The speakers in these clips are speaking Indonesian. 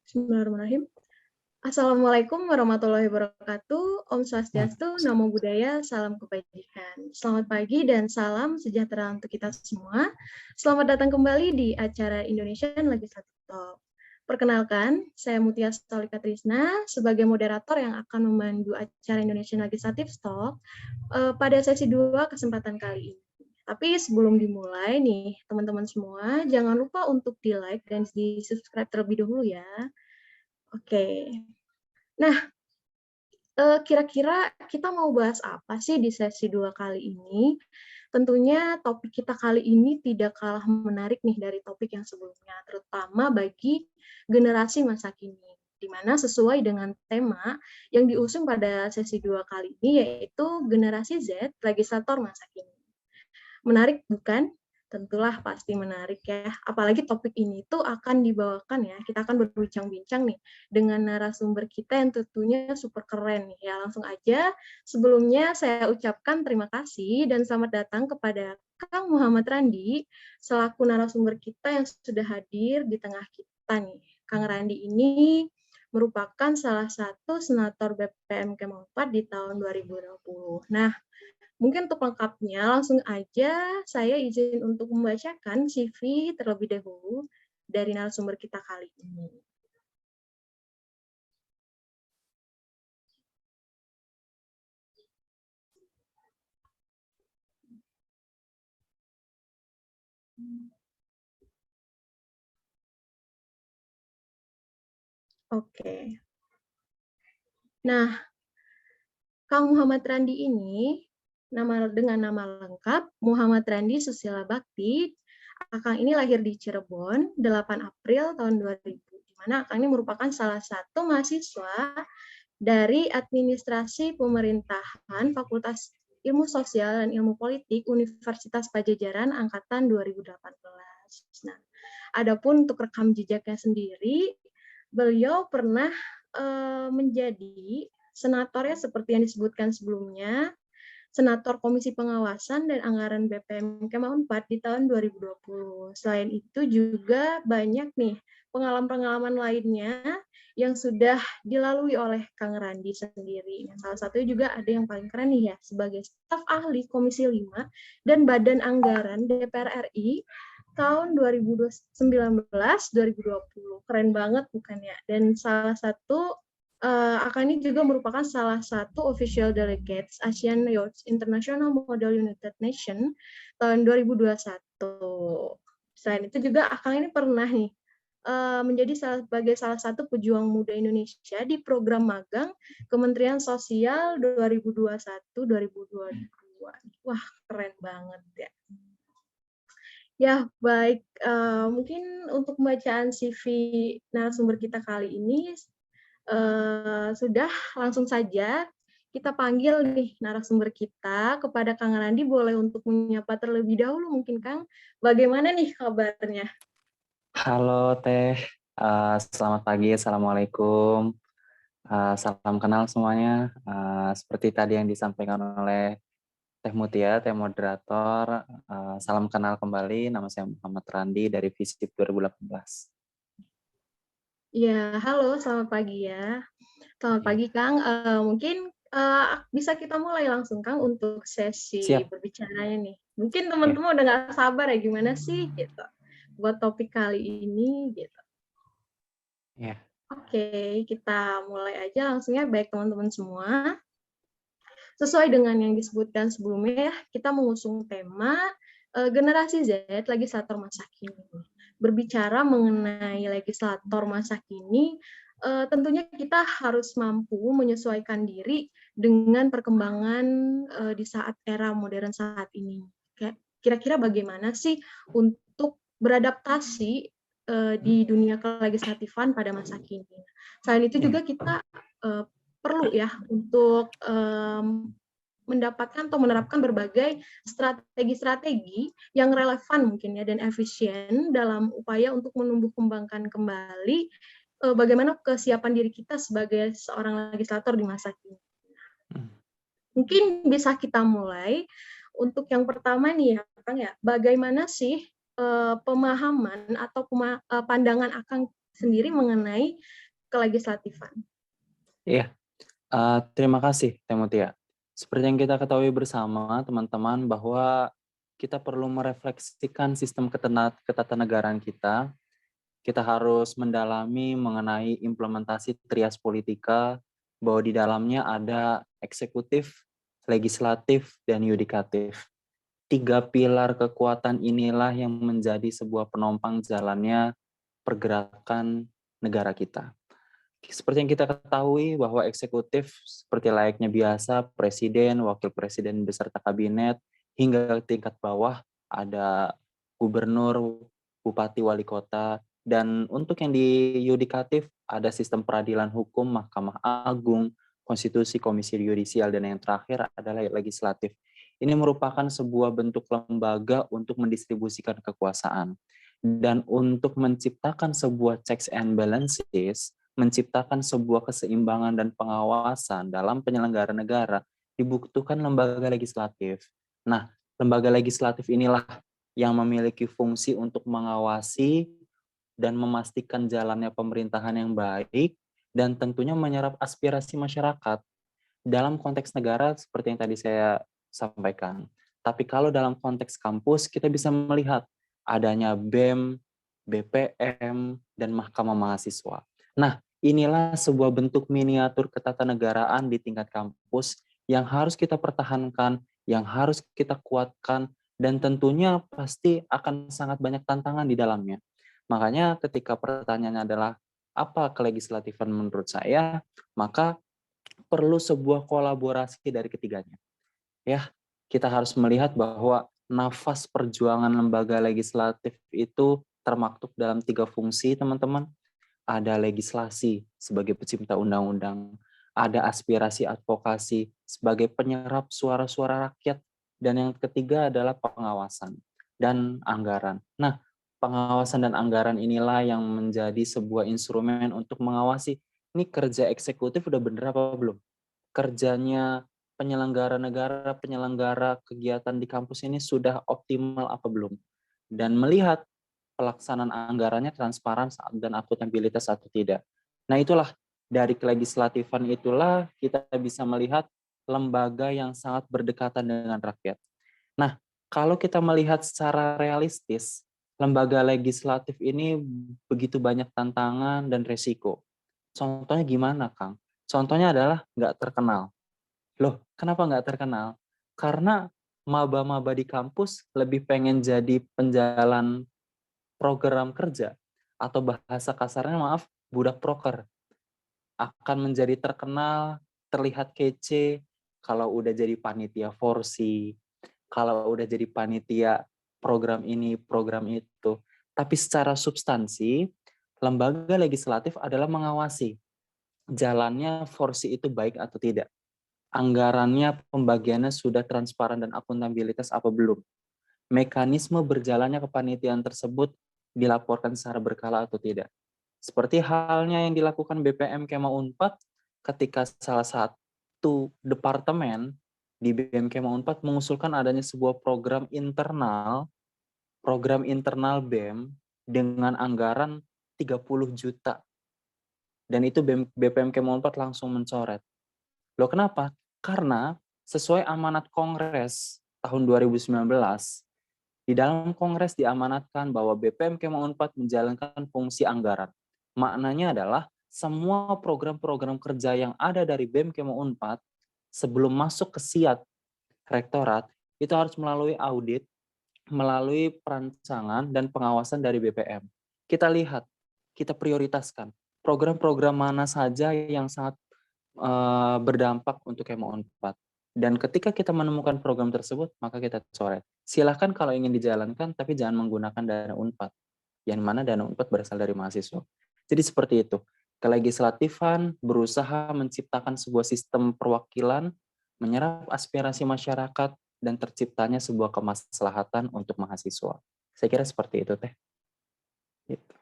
Bismillahirrahmanirrahim. Assalamualaikum warahmatullahi wabarakatuh. Om Hmm, Swastiastu, Namo Buddhaya, salam kebajikan. Selamat pagi dan salam sejahtera untuk kita semua. Selamat datang kembali di acara Indonesian Legislative Talk. Perkenalkan, saya Mutia Stolika Trisna sebagai moderator yang akan memandu acara Indonesian Legislative Talk pada sesi 2 kesempatan kali ini. Tapi sebelum dimulai nih, teman-teman semua, jangan lupa untuk di-like dan di-subscribe terlebih dahulu ya. Oke. Nah, kira-kira kita mau bahas apa sih di sesi 2 kali ini? Tentunya topik kita kali ini tidak kalah menarik nih dari topik yang sebelumnya, terutama bagi generasi masa kini, di mana sesuai dengan tema yang diusung pada sesi 2 kali ini, yaitu generasi Z, legislator masa kini. Menarik bukan? Tentulah pasti menarik ya. Apalagi topik ini tuh akan dibawakan ya, kita akan berbincang-bincang nih dengan narasumber kita yang tentunya super keren nih ya. Langsung aja, sebelumnya saya ucapkan terima kasih dan selamat datang kepada Kang Muhammad Randi selaku narasumber kita yang sudah hadir di tengah kita nih. Kang Randi ini merupakan salah satu senator BPM Kemau 4 di tahun 2020. Nah, mungkin untuk lengkapnya, langsung aja saya izin untuk membacakan CV terlebih dahulu dari narasumber kita kali ini. Oke. Nah, Kang Muhammad Randi ini dengan nama lengkap Muhammad Randi Susila Bakti. Akang ini lahir di Cirebon 8 April tahun 2000, di mana Akang ini merupakan salah satu mahasiswa dari Administrasi Pemerintahan Fakultas Ilmu Sosial dan Ilmu Politik Universitas Pajajaran angkatan 2018. Nah, adapun untuk rekam jejaknya sendiri, beliau pernah menjadi senator ya seperti yang disebutkan sebelumnya, Senator Komisi Pengawasan dan Anggaran BPM Kemau 4 di tahun 2020. Selain itu juga banyak nih pengalaman-pengalaman lainnya yang sudah dilalui oleh Kang Randi sendiri. Salah satunya juga ada yang paling keren nih ya, sebagai staf ahli Komisi 5 dan Badan Anggaran DPR RI tahun 2019-2020. Keren banget bukan ya? Dan salah satu Akani juga merupakan salah satu official delegates Asian Youth International Model United Nation tahun 2021. Selain itu juga Akang ini pernah nih menjadi sebagai salah satu pejuang muda Indonesia di program magang Kementerian Sosial 2021-2022. Wah, keren banget ya. Ya, baik. Mungkin untuk pembacaan CV narasumber kita kali ini sudah langsung saja kita panggil nih narasumber kita. Kepada Kang Randi boleh untuk menyapa terlebih dahulu mungkin Kang. Bagaimana nih kabarnya? Halo Teh, selamat pagi, Assalamualaikum. Salam kenal semuanya. Seperti tadi yang disampaikan oleh Teh Mutia, Teh Moderator, salam kenal kembali. Nama saya Muhammad Randi dari Visip 2018. Ya, halo, selamat pagi ya. Selamat Ya, pagi Kang. Mungkin bisa kita mulai langsung Kang untuk sesi siap. berbicaranya nih. Mungkin Ya, teman-teman udah nggak sabar ya gimana sih gitu buat topik kali ini gitu. ya. Oke, kita mulai aja langsungnya baik teman-teman semua. Sesuai dengan yang disebutkan sebelumnya, kita mengusung tema generasi Z, legislator masa kini. Berbicara mengenai legislator masa kini, tentunya kita harus mampu menyesuaikan diri dengan perkembangan di saat era modern saat ini. Kira-kira bagaimana sih untuk beradaptasi di dunia kelegislatifan pada masa kini. Selain itu juga kita perlu ya untuk mendapatkan atau menerapkan berbagai strategi-strategi yang relevan mungkin ya dan efisien dalam upaya untuk menumbuh kembangkan kembali bagaimana kesiapan diri kita sebagai seorang legislator di masa kini. Mungkin bisa kita mulai untuk yang pertama nih ya Kang ya, bagaimana sih pemahaman atau pandangan sendiri mengenai kelegislatifan. Iya, terima kasih Teh Mutia. Seperti yang kita ketahui bersama teman-teman bahwa kita perlu merefleksikan sistem ketatanegaraan kita. Kita harus mendalami mengenai implementasi trias politika, bahwa di dalamnya ada eksekutif, legislatif, dan yudikatif. Tiga pilar kekuatan inilah yang menjadi sebuah penopang jalannya pergerakan negara kita. Seperti yang kita ketahui bahwa eksekutif seperti layaknya biasa, presiden, wakil presiden beserta kabinet, hingga tingkat bawah ada gubernur, bupati, wali kota, dan untuk yang di yudikatif ada sistem peradilan hukum, Mahkamah Agung, konstitusi, komisi yudisial, dan yang terakhir adalah legislatif. Ini merupakan sebuah bentuk lembaga untuk mendistribusikan kekuasaan. Dan untuk menciptakan sebuah checks and balances, menciptakan sebuah keseimbangan dan pengawasan dalam penyelenggara negara, dibutuhkan lembaga legislatif. Nah, lembaga legislatif inilah yang memiliki fungsi untuk mengawasi dan memastikan jalannya pemerintahan yang baik, dan tentunya menyerap aspirasi masyarakat. Dalam konteks negara, seperti yang tadi saya sampaikan. Tapi kalau dalam konteks kampus, kita bisa melihat adanya BEM, BPM, dan Mahkamah Mahasiswa. Nah, inilah sebuah bentuk miniatur ketatanegaraan di tingkat kampus yang harus kita pertahankan, yang harus kita kuatkan, dan tentunya pasti akan sangat banyak tantangan di dalamnya. Makanya ketika pertanyaannya adalah apa kelegislatifan menurut saya, maka perlu sebuah kolaborasi dari ketiganya. Ya, kita harus melihat bahwa nafas perjuangan lembaga legislatif itu termaktub dalam tiga fungsi, teman-teman. Ada legislasi sebagai pencipta undang-undang, ada aspirasi advokasi sebagai penyerap suara-suara rakyat, dan yang ketiga adalah pengawasan dan anggaran. Nah, pengawasan dan anggaran inilah yang menjadi sebuah instrumen untuk mengawasi ini kerja eksekutif udah bener apa belum? Kerjanya penyelenggara negara, penyelenggara kegiatan di kampus ini sudah optimal apa belum? Dan melihat pelaksanaan anggarannya transparan dan akuntabilitas atau tidak. Nah, itulah dari kelegislatifan itulah kita bisa melihat lembaga yang sangat berdekatan dengan rakyat. Nah, kalau kita melihat secara realistis, lembaga legislatif ini begitu banyak tantangan dan resiko. Contohnya gimana, Kang? Contohnya adalah nggak terkenal. Loh, kenapa nggak terkenal? Karena maba-maba di kampus lebih pengen jadi penjalan program kerja, atau bahasa kasarnya maaf, budak proker. Akan menjadi terkenal, terlihat kece, kalau udah jadi panitia forsi, kalau udah jadi panitia program ini, program itu. Tapi secara substansi, lembaga legislatif adalah mengawasi jalannya forsi itu baik atau tidak. Anggarannya, pembagiannya sudah transparan dan akuntabilitas apa belum. Mekanisme berjalannya kepanitiaan tersebut dilaporkan secara berkala atau tidak. Seperti halnya yang dilakukan BPM Kema Unpad ketika salah satu departemen di BPM Kema Unpad mengusulkan adanya sebuah program internal BEM dengan anggaran 30 juta. Dan itu BPM Kema Unpad langsung mencoret. Loh kenapa? Karena sesuai amanat Kongres tahun 2019, di dalam Kongres diamanatkan bahwa BPM Kema Unpad menjalankan fungsi anggaran. Maknanya adalah semua program-program kerja yang ada dari BEM Kema Unpad sebelum masuk ke SIAT Rektorat itu harus melalui audit, melalui perancangan dan pengawasan dari BPM. Kita lihat, kita prioritaskan program-program mana saja yang sangat berdampak untuk Kema Unpad. Dan ketika kita menemukan program tersebut, maka kita coret. Silahkan kalau ingin dijalankan, tapi jangan menggunakan dana Unpad. Yang mana dana Unpad berasal dari mahasiswa. Jadi seperti itu. Kelegislatifan berusaha menciptakan sebuah sistem perwakilan, menyerap aspirasi masyarakat, dan terciptanya sebuah kemaslahatan untuk mahasiswa. Saya kira seperti itu, Teh. Gitu.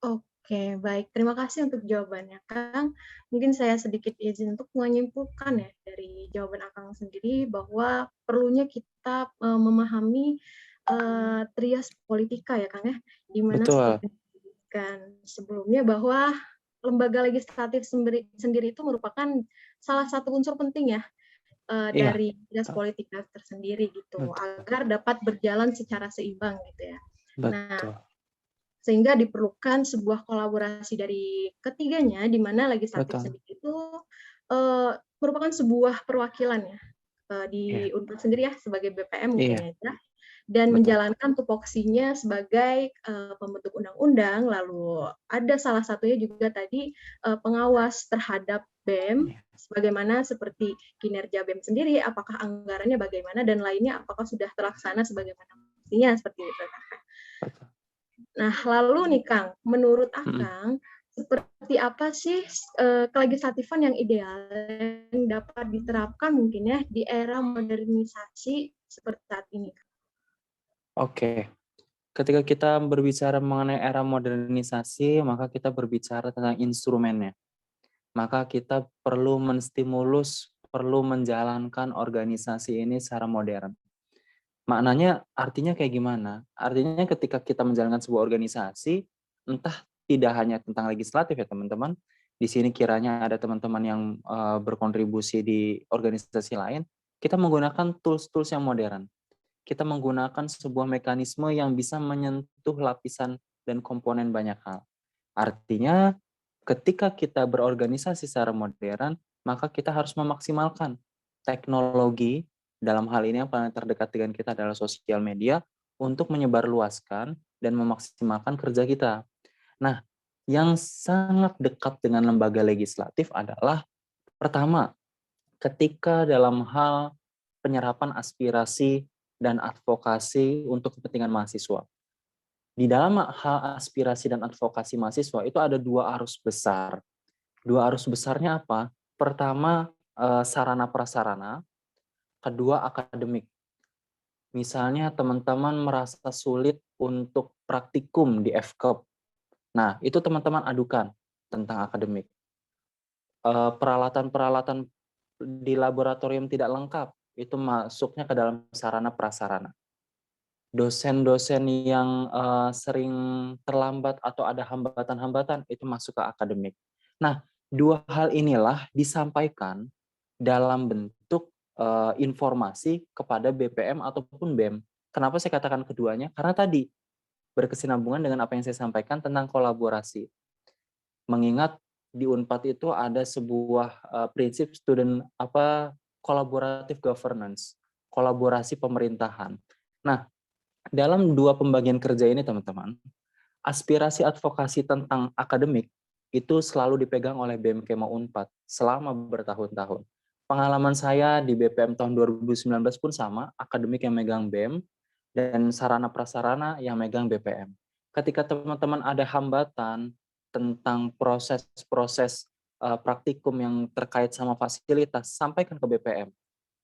Oke, baik. Terima kasih untuk jawabannya, Kang. Mungkin saya sedikit izin untuk menyimpulkan ya dari jawaban Akang sendiri bahwa perlunya kita memahami trias politika ya Kang ya, di mana Betul, seperti kan sebelumnya bahwa lembaga legislatif sendiri itu merupakan salah satu unsur penting ya iya, dari trias politika tersendiri gitu, betul, agar dapat berjalan secara seimbang gitu ya. Nah, betul, sehingga diperlukan sebuah kolaborasi dari ketiganya, di mana legislatif betul, sendiri itu merupakan sebuah perwakilan ya di iya, Unpad sendiri ya sebagai BPM iya, mungkin ya, dan betul, menjalankan tupoksinya sebagai pembentuk undang-undang. Lalu ada salah satunya juga tadi pengawas terhadap BEM, iya, sebagaimana seperti kinerja BEM sendiri, apakah anggarannya bagaimana dan lainnya apakah sudah terlaksana sebagaimana mestinya seperti itu. betul. Nah, lalu nih Kang, menurut Mhm. Akang, seperti apa sih kelegislatifan yang ideal yang dapat diterapkan mungkin ya di era modernisasi seperti saat ini? Oke, ketika kita berbicara mengenai era modernisasi, maka kita berbicara tentang instrumennya. Maka kita perlu menstimulus, perlu menjalankan organisasi ini secara modern. Maknanya artinya kayak gimana? Artinya ketika kita menjalankan sebuah organisasi, entah tidak hanya tentang legislatif ya teman-teman, di sini kiranya ada teman-teman yang berkontribusi di organisasi lain, kita menggunakan tools-tools yang modern. Kita menggunakan sebuah mekanisme yang bisa menyentuh lapisan dan komponen banyak hal. Artinya ketika kita berorganisasi secara modern, maka kita harus memaksimalkan teknologi, dalam hal ini yang paling terdekat dengan kita adalah sosial media, untuk menyebarluaskan dan memaksimalkan kerja kita. Nah, yang sangat dekat dengan lembaga legislatif adalah pertama, ketika dalam hal penyerapan aspirasi dan advokasi untuk kepentingan mahasiswa. Di dalam hal aspirasi dan advokasi mahasiswa itu ada dua arus besar. Dua arus besarnya apa? Pertama, sarana prasarana, kedua akademik. Misalnya teman-teman merasa sulit untuk praktikum di FKEP. Nah, itu teman-teman adukan tentang akademik. Peralatan-peralatan di laboratorium tidak lengkap, itu masuknya ke dalam sarana prasarana. Dosen-dosen yang sering terlambat atau ada hambatan-hambatan, itu masuk ke akademik. Nah, dua hal inilah disampaikan dalam bentuk informasi kepada BPM ataupun BEM. Kenapa saya katakan keduanya? Karena tadi berkesinambungan dengan apa yang saya sampaikan tentang kolaborasi. Mengingat di Unpad itu ada sebuah prinsip collaborative governance, kolaborasi pemerintahan. Nah, dalam dua pembagian kerja ini teman-teman, aspirasi advokasi tentang akademik itu selalu dipegang oleh BEM Kema Unpad selama bertahun-tahun. Pengalaman saya di BPM tahun 2019 pun sama, akademik yang megang BEM dan sarana prasarana yang megang BPM. Ketika teman-teman ada hambatan tentang proses-proses praktikum yang terkait sama fasilitas, sampaikan ke BPM.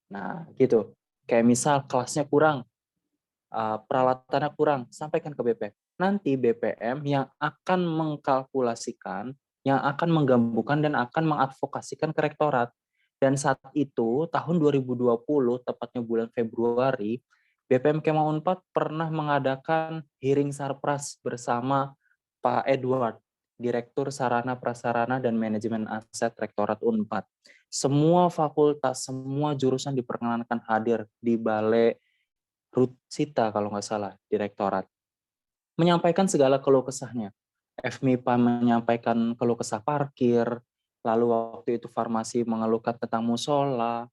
Nah, gitu. Kayak misal kelasnya kurang, peralatannya kurang, sampaikan ke BPM. Nanti BPM yang akan mengkalkulasikan, yang akan menggabungkan dan akan mengadvokasikan ke rektorat. Dan saat itu, tahun 2020, tepatnya bulan Februari, BPM Kema Unpad pernah mengadakan hearing sarpras bersama Pak Edward, Direktur Sarana Prasarana dan Manajemen Aset Rektorat Unpad. Semua fakultas, semua jurusan diperkenankan hadir di Balai Rutsita kalau nggak salah, Direktorat. Menyampaikan segala keluh kesahnya. FMIPA menyampaikan keluh kesah parkir, lalu waktu itu farmasi mengeluhkan tentang musola,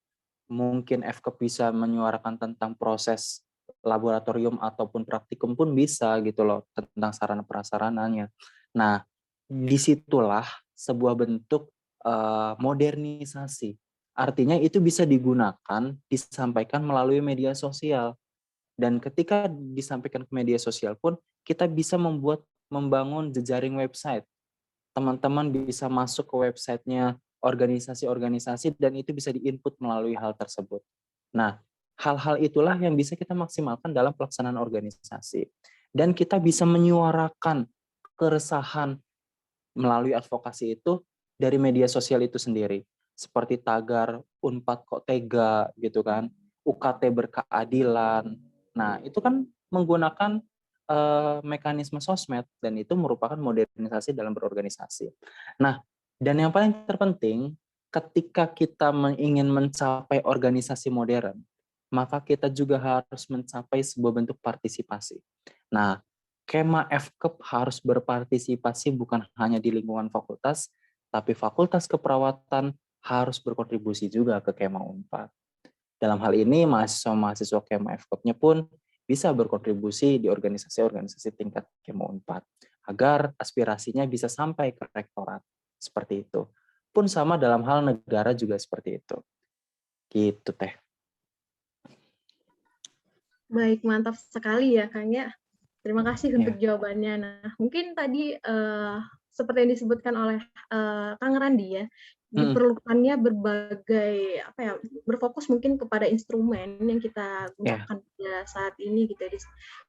mungkin FKEP bisa menyuarakan tentang proses laboratorium ataupun praktikum pun bisa gitu loh, tentang sarana prasarananya. Nah, disitulah sebuah bentuk modernisasi. Artinya itu bisa digunakan, disampaikan melalui media sosial. Dan ketika disampaikan ke media sosial pun, kita bisa membangun jejaring website. Teman-teman bisa masuk ke websitenya organisasi-organisasi dan itu bisa diinput melalui hal tersebut. Nah, hal-hal itulah yang bisa kita maksimalkan dalam pelaksanaan organisasi. Dan kita bisa menyuarakan keresahan melalui advokasi itu dari media sosial itu sendiri. Seperti tagar Unpad kok tega gitu kan, UKT berkeadilan. Nah, itu kan menggunakan mekanisme sosmed, dan itu merupakan modernisasi dalam berorganisasi. Nah, dan yang paling terpenting, ketika kita ingin mencapai organisasi modern, maka kita juga harus mencapai sebuah bentuk partisipasi. Nah, Kema FKEP harus berpartisipasi bukan hanya di lingkungan fakultas, tapi fakultas keperawatan harus berkontribusi juga ke Kema Unpad. Dalam hal ini, mahasiswa-mahasiswa Kema FKEP-nya pun bisa berkontribusi di organisasi-organisasi tingkat Kema Unpad, agar aspirasinya bisa sampai ke rektorat, seperti itu. Pun sama dalam hal negara juga seperti itu. Gitu, Teh. Baik, mantap sekali ya, Kang ya. Terima kasih untuk Ya. jawabannya. Nah, mungkin tadi seperti yang disebutkan oleh Kang Randi ya, diperlukannya berbagai berfokus mungkin kepada instrumen yang kita Ya, gunakan pada saat ini gitu ya,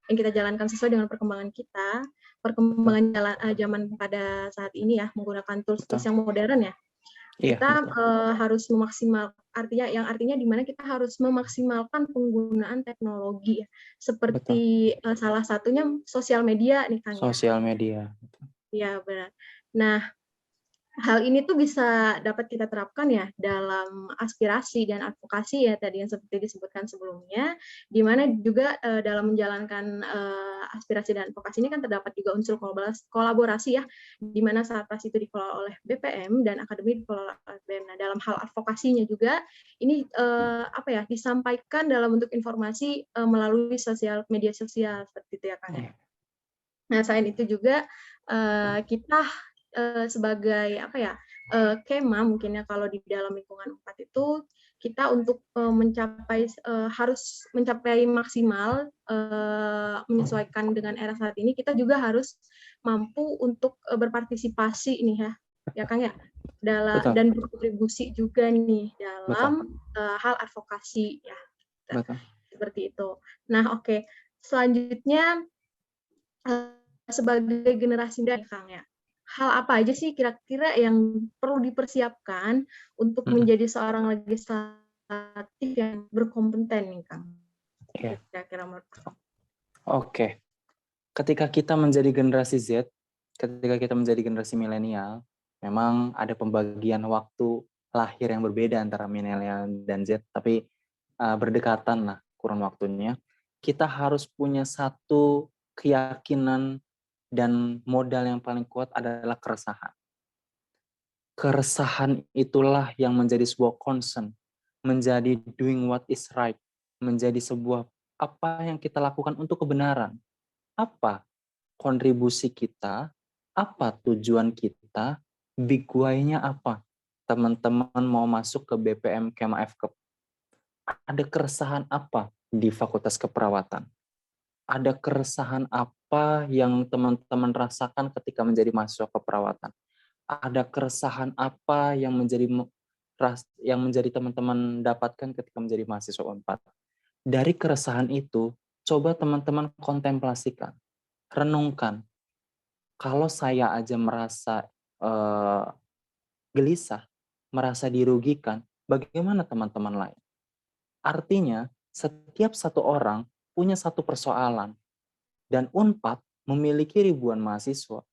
yang kita jalankan sesuai dengan perkembangan kita, betul, perkembangan zaman pada saat ini ya, menggunakan tools-tools betul. yang modern ya. Iya, Kita betul. harus artinya di mana kita harus memaksimalkan penggunaan teknologi ya, Betul. seperti salah satunya sosial media nih Kang ya. Sosial media. Iya benar. Nah, hal ini tuh bisa dapat kita terapkan ya dalam aspirasi dan advokasi ya tadi yang seperti disebutkan sebelumnya, di mana juga dalam menjalankan aspirasi dan advokasi ini kan terdapat juga unsur kolaborasi ya, di mana Satgas itu dikelola oleh BPM dan akademi dikelola oleh BEM. Nah, dalam hal advokasinya juga ini disampaikan dalam bentuk informasi melalui media sosial seperti itu ya Kang. Iya. Nah, selain itu juga kita sebagai Kema mungkin ya kalau di dalam lingkungan 4 itu kita untuk harus mencapai maksimal menyesuaikan dengan era saat ini, kita juga harus mampu untuk berpartisipasi nih ya Kang ya, Betul, dan berkontribusi juga nih betul, dalam hal advokasi ya, betul. seperti itu. Nah, oke. Selanjutnya sebagai generasi muda Kang ya, hal apa aja sih kira-kira yang perlu dipersiapkan untuk menjadi seorang legislatif yang berkompeten nih Kang? Iya. Kira-kira menurut Kang. Oke. Ketika kita menjadi generasi Z, ketika kita menjadi generasi milenial, memang ada pembagian waktu lahir yang berbeda antara milenial dan Z, tapi berdekatan lah kurun waktunya. Kita harus punya satu keyakinan dan modal yang paling kuat adalah keresahan. Keresahan itulah yang menjadi sebuah concern, menjadi doing what is right, menjadi sebuah apa yang kita lakukan untuk kebenaran. Apa kontribusi kita, apa tujuan kita, big why-nya apa? Teman-teman mau masuk ke BPM Kema FKEP, ada keresahan apa di Fakultas Keperawatan? Ada keresahan apa yang teman-teman rasakan ketika menjadi mahasiswa keperawatan? Ada keresahan apa yang menjadi teman-teman dapatkan ketika menjadi mahasiswa Unpad? Dari keresahan itu, coba teman-teman kontemplasikan, renungkan. Kalau saya aja merasa gelisah, merasa dirugikan, bagaimana teman-teman lain? Artinya, setiap satu orang punya satu persoalan, dan Unpad memiliki ribuan mahasiswa.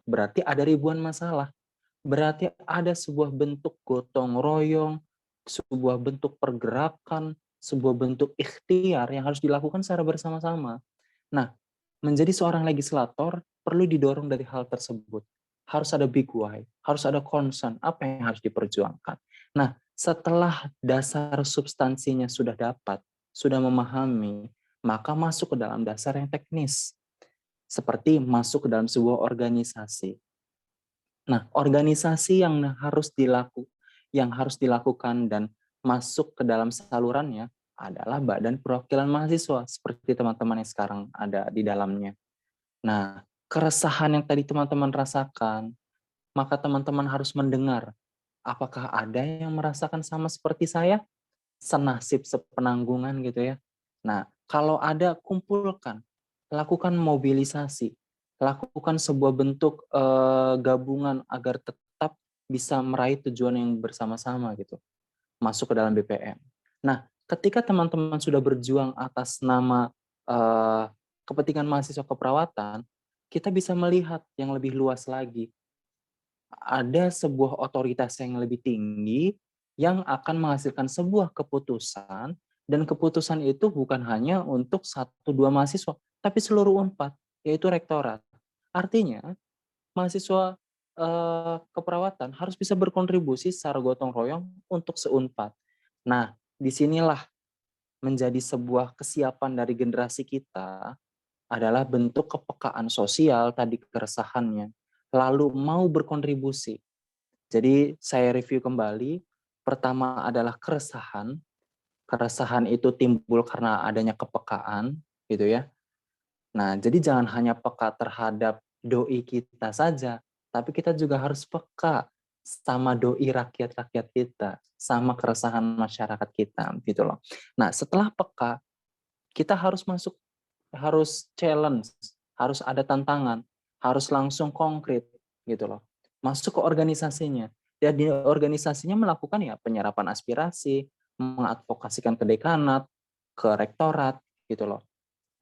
Berarti ada ribuan masalah. Berarti ada sebuah bentuk gotong royong, sebuah bentuk pergerakan, sebuah bentuk ikhtiar yang harus dilakukan secara bersama-sama. Nah, menjadi seorang legislator perlu didorong dari hal tersebut. Harus ada big why, harus ada concern, apa yang harus diperjuangkan. Nah, setelah dasar substansinya sudah dapat, sudah memahami, maka masuk ke dalam dasar yang teknis. Seperti masuk ke dalam sebuah organisasi. Nah, organisasi yang harus dilakukan dan masuk ke dalam salurannya adalah Badan Perwakilan Mahasiswa, seperti teman-teman yang sekarang ada di dalamnya. Nah, keresahan yang tadi teman-teman rasakan, maka teman-teman harus mendengar, apakah ada yang merasakan sama seperti saya? Senasib, sepenanggungan gitu ya. Nah, kalau ada, kumpulkan, lakukan mobilisasi, lakukan sebuah bentuk gabungan agar tetap bisa meraih tujuan yang bersama-sama gitu, masuk ke dalam BPM. Nah, ketika teman-teman sudah berjuang atas nama eh, kepentingan mahasiswa keperawatan, kita bisa melihat yang lebih luas lagi. Ada sebuah otoritas yang lebih tinggi yang akan menghasilkan sebuah keputusan, dan keputusan itu bukan hanya untuk 1-2 mahasiswa, tapi seluruh Unpad, yaitu rektorat. Artinya, mahasiswa keperawatan harus bisa berkontribusi secara gotong royong untuk seunpad. Nah, disinilah menjadi sebuah kesiapan dari generasi kita adalah bentuk kepekaan sosial tadi keresahannya, lalu mau berkontribusi. Jadi saya review kembali, pertama adalah keresahan. Keresahan itu timbul karena adanya kepekaan, gitu ya. Nah, jadi jangan hanya peka terhadap doi kita saja, tapi kita juga harus peka sama doi rakyat-rakyat kita, sama keresahan masyarakat kita, gitu loh. Nah, setelah peka, kita harus challenge, harus ada tantangan, harus langsung konkret, gitu loh. Masuk ke organisasinya. Ya, di organisasinya melakukan ya penyerapan aspirasi, mengadvokasikan ke dekanat, ke rektorat, gitu loh.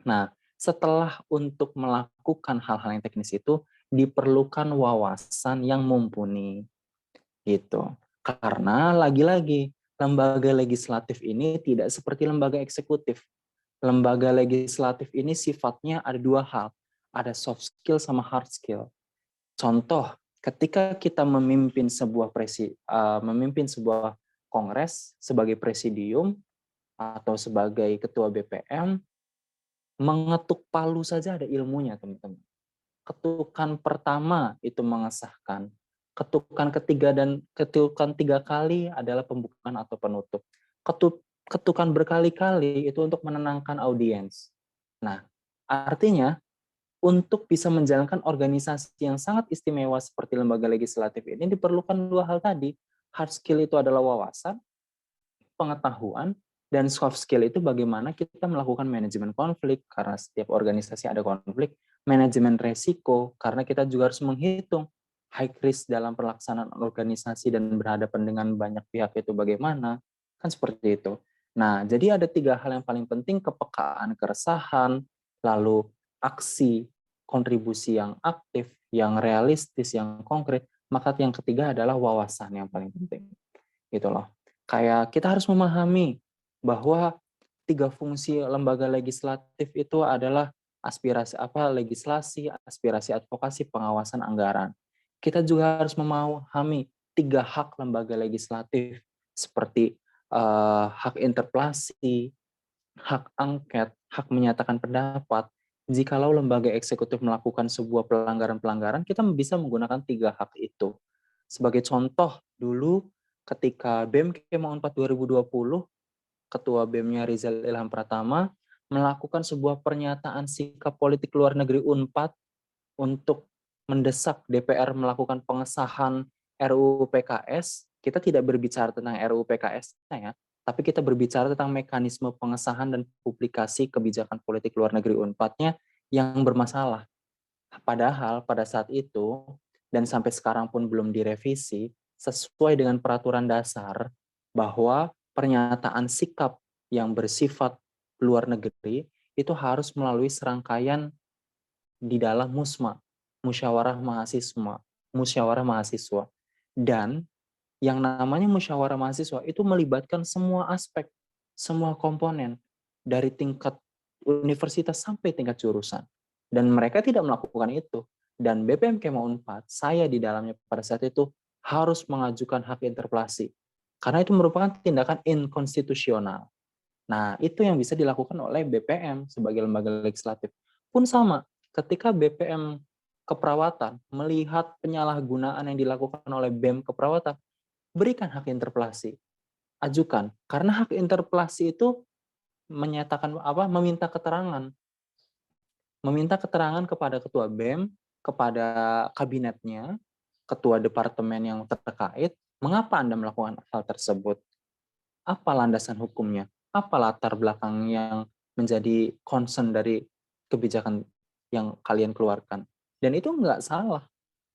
Nah, setelah untuk melakukan hal-hal yang teknis itu, diperlukan wawasan yang mumpuni, gitu. Karena lagi-lagi, lembaga legislatif ini tidak seperti lembaga eksekutif. Lembaga legislatif ini sifatnya ada 2 hal, ada soft skill sama hard skill. Contoh, ketika kita memimpin sebuah kongres sebagai presidium atau sebagai ketua BPM, mengetuk palu saja ada ilmunya, teman-teman. Ketukan pertama itu mengesahkan. Ketukan ketiga dan ketukan 3 kali adalah pembukaan atau penutup. Ketukan berkali-kali itu untuk menenangkan audiens. Nah, artinya untuk bisa menjalankan organisasi yang sangat istimewa seperti lembaga legislatif ini diperlukan 2 hal tadi. Hard skill itu adalah wawasan, pengetahuan, dan soft skill itu bagaimana kita melakukan manajemen konflik, karena setiap organisasi ada konflik, manajemen resiko, karena kita juga harus menghitung high risk dalam pelaksanaan organisasi dan berhadapan dengan banyak pihak itu bagaimana, kan seperti itu. Nah, jadi ada 3 hal yang paling penting, kepekaan, keresahan, lalu aksi, kontribusi yang aktif, yang realistis, yang konkret, maka yang ketiga adalah wawasan yang paling penting. Gitu loh. Kayak kita harus memahami bahwa 3 fungsi lembaga legislatif itu adalah legislasi, aspirasi advokasi, pengawasan anggaran. Kita juga harus memahami 3 hak lembaga legislatif seperti hak interpelasi, hak angket, hak menyatakan pendapat. Jikalau lembaga eksekutif melakukan sebuah pelanggaran-pelanggaran, kita bisa menggunakan 3 hak itu. Sebagai contoh, dulu ketika BEM Kema Unpad 2020, Ketua BEM-nya Rizal Ilham Pratama melakukan sebuah pernyataan sikap politik luar negeri Unpad untuk mendesak DPR melakukan pengesahan RUU PKS. Kita tidak berbicara tentang RUU PKS-nya ya, tapi kita berbicara tentang mekanisme pengesahan dan publikasi kebijakan politik luar negeri Unpadnya yang bermasalah. Padahal pada saat itu, dan sampai sekarang pun belum direvisi, sesuai dengan peraturan dasar bahwa pernyataan sikap yang bersifat luar negeri itu harus melalui serangkaian di dalam MUSMA, musyawarah mahasiswa. Dan yang namanya musyawarah mahasiswa itu melibatkan semua aspek, semua komponen, dari tingkat universitas sampai tingkat jurusan. Dan mereka tidak melakukan itu. Dan BPM Kema Unpad, saya di dalamnya pada saat itu harus mengajukan hak interpelasi. Karena itu merupakan tindakan inkonstitusional. Nah, itu yang bisa dilakukan oleh BPM sebagai lembaga legislatif. Pun sama, ketika BPM Keperawatan melihat penyalahgunaan yang dilakukan oleh BEM Keperawatan, berikan hak interpelasi, ajukan. Karena hak interpelasi itu menyatakan apa? Meminta keterangan kepada ketua BEM, kepada kabinetnya, ketua departemen yang terkait, mengapa Anda melakukan hal tersebut? Apa landasan hukumnya? Apa latar belakang yang menjadi concern dari kebijakan yang kalian keluarkan? Dan itu nggak salah.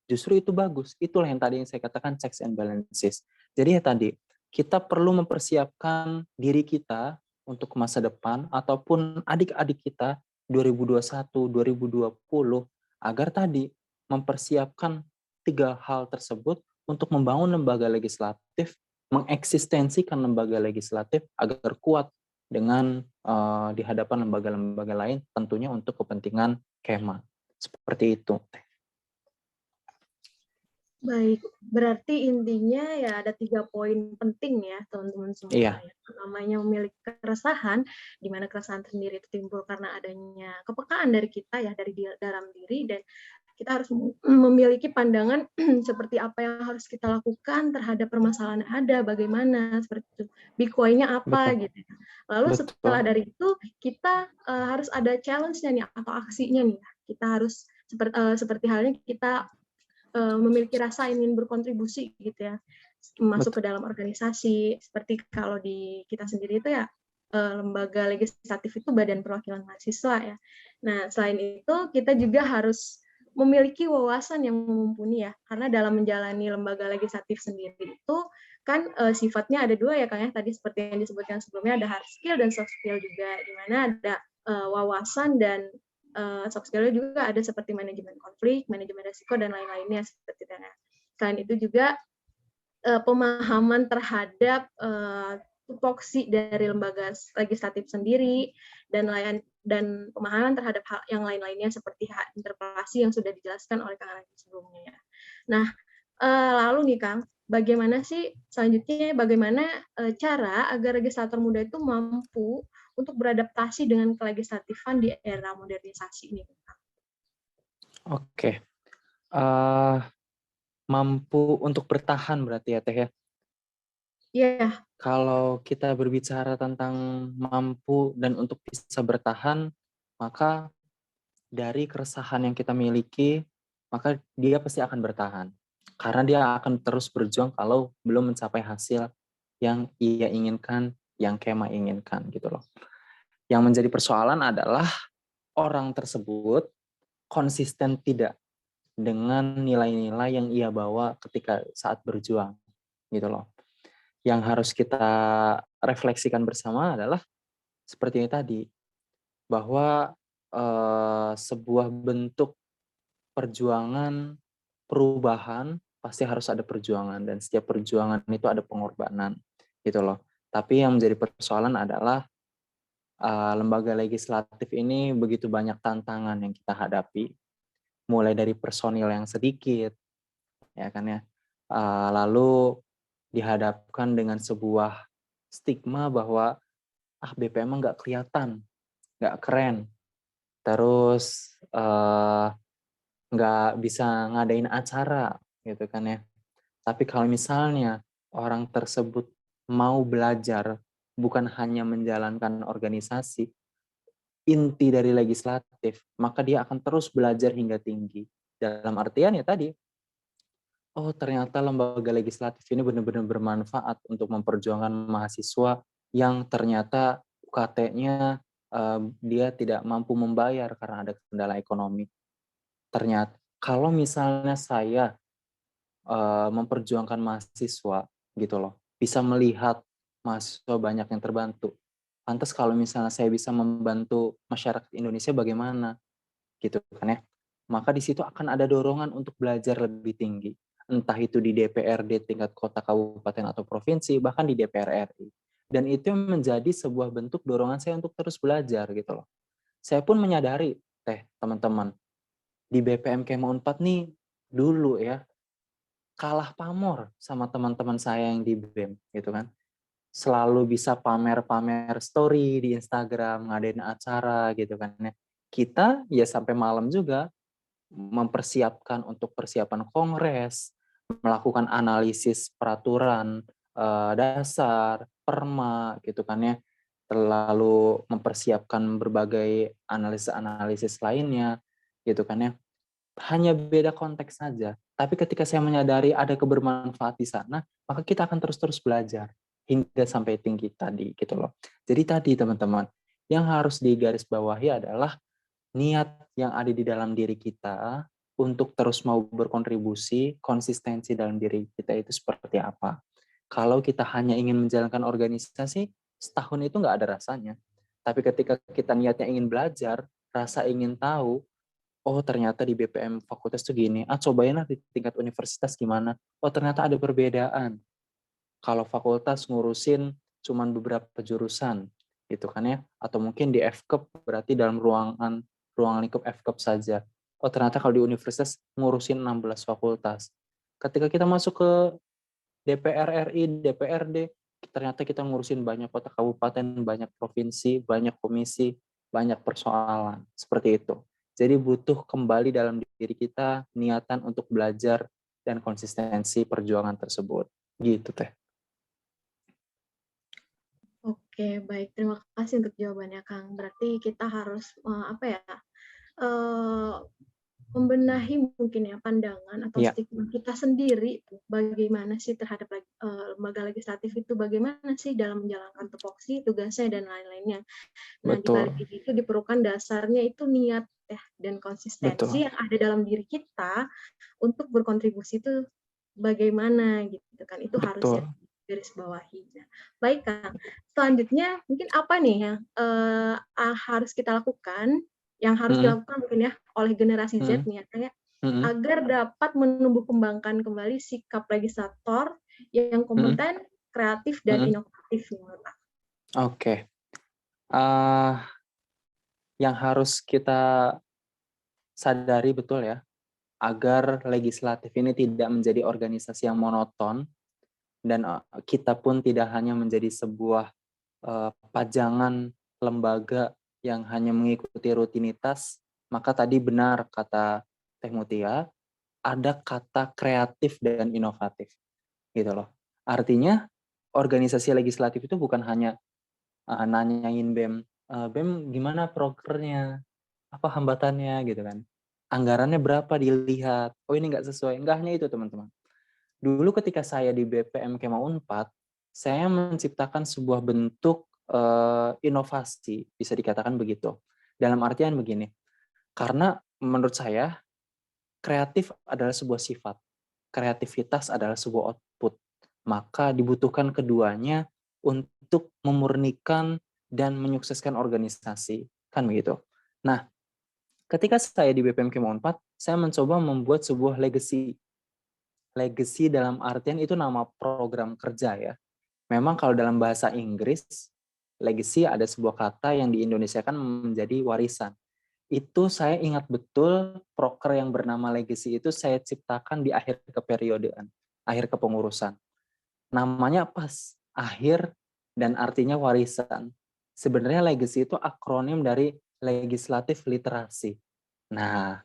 Justru itu bagus. Itulah yang tadi yang saya katakan checks and balances. Jadi ya tadi, kita perlu mempersiapkan diri kita untuk masa depan ataupun adik-adik kita 2021, 2020 agar tadi mempersiapkan 3 hal tersebut untuk membangun lembaga legislatif, mengeksistensikan lembaga legislatif agar kuat dengan di hadapan lembaga-lembaga lain tentunya untuk kepentingan Kema. Seperti itu. Baik, berarti intinya ya ada 3 poin penting ya teman-teman semua Iya, ya. Namanya memiliki keresahan, di mana keresahan sendiri itu timbul karena adanya kepekaan dari kita ya, dari dalam diri, dan kita harus memiliki pandangan seperti apa yang harus kita lakukan terhadap permasalahan yang ada, bagaimana, seperti itu. Big why-nya apa betul. gitu ya. Lalu setelah Betul. dari itu kita harus ada challenge-nya nih atau aksinya nih. Kita harus seperti halnya kita memiliki rasa ingin berkontribusi gitu ya, masuk ke Betul. dalam organisasi. Seperti kalau di kita sendiri itu ya lembaga legislatif itu Badan Perwakilan Mahasiswa ya. Nah, selain itu kita juga harus memiliki wawasan yang mumpuni ya, karena dalam menjalani lembaga legislatif sendiri itu kan sifatnya ada dua ya Kang ya, tadi seperti yang disebutkan sebelumnya, ada hard skill dan soft skill juga, di mana ada wawasan dan soft skill-nya juga ada seperti manajemen konflik, manajemen risiko, dan lain-lainnya seperti itu. Nah, selain itu juga pemahaman terhadap tupoksi dari lembaga legislatif sendiri dan pemahaman terhadap hal yang lain-lainnya seperti hak interpelasi yang sudah dijelaskan oleh Kang Arifin sebelumnya. Nah, lalu nih Kang, bagaimana sih selanjutnya bagaimana cara agar legislator muda itu mampu untuk beradaptasi dengan kelegislatifan di era modernisasi ini, Kang? Oke. Mampu untuk bertahan berarti ya Teh ya? Iya, Kalau kita berbicara tentang mampu dan untuk bisa bertahan, maka dari keresahan yang kita miliki, maka dia pasti akan bertahan. Karena dia akan terus berjuang kalau belum mencapai hasil yang ia inginkan, yang Kema inginkan gitu loh. Yang menjadi persoalan adalah orang tersebut konsisten tidak dengan nilai-nilai yang ia bawa ketika saat berjuang gitu loh. Yang harus kita refleksikan bersama adalah seperti ini tadi, bahwa sebuah bentuk perjuangan perubahan pasti harus ada perjuangan dan setiap perjuangan itu ada pengorbanan gitu loh. Tapi yang menjadi persoalan adalah lembaga legislatif ini begitu banyak tantangan yang kita hadapi, mulai dari personil yang sedikit, ya kan ya. Lalu dihadapkan dengan sebuah stigma bahwa BPM mah nggak kelihatan, nggak keren, terus nggak bisa ngadain acara gitu kan ya. Tapi kalau misalnya orang tersebut mau belajar bukan hanya menjalankan organisasi, inti dari legislatif, maka dia akan terus belajar hingga tinggi. Dalam artian ya tadi, oh ternyata lembaga legislatif ini benar-benar bermanfaat untuk memperjuangkan mahasiswa yang ternyata UKT-nya dia tidak mampu membayar karena ada kendala ekonomi. Ternyata kalau misalnya saya memperjuangkan mahasiswa gitu loh, bisa melihat mahasiswa banyak yang terbantu. Lantas kalau misalnya saya bisa membantu masyarakat Indonesia bagaimana gitu kan ya. Maka di situ akan ada dorongan untuk belajar lebih tinggi. Entah itu di DPRD tingkat kota, kabupaten, atau provinsi, bahkan di DPR RI. Dan itu menjadi sebuah bentuk dorongan saya untuk terus belajar gitu loh. Saya pun menyadari, teman-teman, di BPM Kema Unpad nih dulu ya, kalah pamor sama teman-teman saya yang di BEM gitu kan. Selalu bisa pamer-pamer story di Instagram, ngadain acara gitu kan ya. Kita ya sampai malam juga mempersiapkan untuk persiapan kongres, melakukan analisis peraturan dasar, perma gitu kan ya. Lalu mempersiapkan berbagai analisis-analisis lainnya gitu kan ya. Hanya beda konteks saja. Tapi ketika saya menyadari ada kebermanfaat di sana, maka kita akan terus-terus belajar hingga sampai tinggi tadi gitu loh. Jadi tadi teman-teman, yang harus digarisbawahi adalah niat yang ada di dalam diri kita untuk terus mau berkontribusi, konsistensi dalam diri kita itu seperti apa. Kalau kita hanya ingin menjalankan organisasi, setahun itu nggak ada rasanya. Tapi ketika kita niatnya ingin belajar, rasa ingin tahu, oh ternyata di BPM fakultas tuh gini, cobainlah di tingkat universitas gimana. Oh ternyata ada perbedaan. Kalau fakultas ngurusin cuman beberapa jurusan, gitu kan ya. Atau mungkin di FKEP berarti dalam ruang lingkup FKEP saja. Oh ternyata kalau di universitas ngurusin 16 fakultas. Ketika kita masuk ke DPR RI, DPRD, ternyata kita ngurusin banyak kota kabupaten, banyak provinsi, banyak komisi, banyak persoalan. Seperti itu. Jadi butuh kembali dalam diri kita niatan untuk belajar dan konsistensi perjuangan tersebut. Gitu teh. Oke, baik. Terima kasih untuk jawabannya, Kang. Berarti kita harus eh, membenahi mungkin ya pandangan atau Iya, stigma kita sendiri bagaimana sih terhadap lembaga legislatif itu, bagaimana sih dalam menjalankan tupoksi, tugasnya dan lain-lainnya. Nah, di balik betul. itu diperlukan dasarnya itu niat ya dan konsistensi Betul. yang ada dalam diri kita untuk berkontribusi itu bagaimana gitu kan. Itu harus ya Betul. garis bawahi. Nah, baik Kang. Selanjutnya mungkin apa nih yang harus kita lakukan, yang harus Mm-mm. dilakukan mungkin ya oleh generasi Z Mm-mm. nih ya, kayak Mm-mm. agar dapat menumbuh kembangkan kembali sikap legislator yang Mm-mm. kompeten, kreatif dan Mm-mm. inovatif menurut aku. Oke. Eh, yang harus kita sadari betul ya, agar legislatif ini tidak menjadi organisasi yang monoton, dan kita pun tidak hanya menjadi sebuah pajangan lembaga yang hanya mengikuti rutinitas, maka tadi benar kata Teh Mutia, ada kata kreatif dan inovatif, gitu loh. Artinya organisasi legislatif itu bukan hanya nanyain BEM, BEM gimana prokernya, apa hambatannya gitu kan. Anggarannya berapa dilihat, oh ini nggak sesuai, nggak hanya itu teman-teman. Dulu ketika saya di BPM Kema Unpad, saya menciptakan sebuah bentuk inovasi, bisa dikatakan begitu. Dalam artian begini, karena menurut saya kreatif adalah sebuah sifat, kreativitas adalah sebuah output. Maka dibutuhkan keduanya untuk memurnikan dan menyukseskan organisasi, kan begitu. Nah, ketika saya di BPM Kema Unpad, saya mencoba membuat sebuah legacy. Legacy dalam artian itu nama program kerja ya. Memang kalau dalam bahasa Inggris, legacy ada sebuah kata yang diindonesiakan menjadi warisan. Itu saya ingat betul proker yang bernama legacy itu saya ciptakan di akhir keperiodaan, akhir kepengurusan. Namanya pas, akhir dan artinya warisan. Sebenarnya legacy itu akronim dari legislatif literasi. Nah,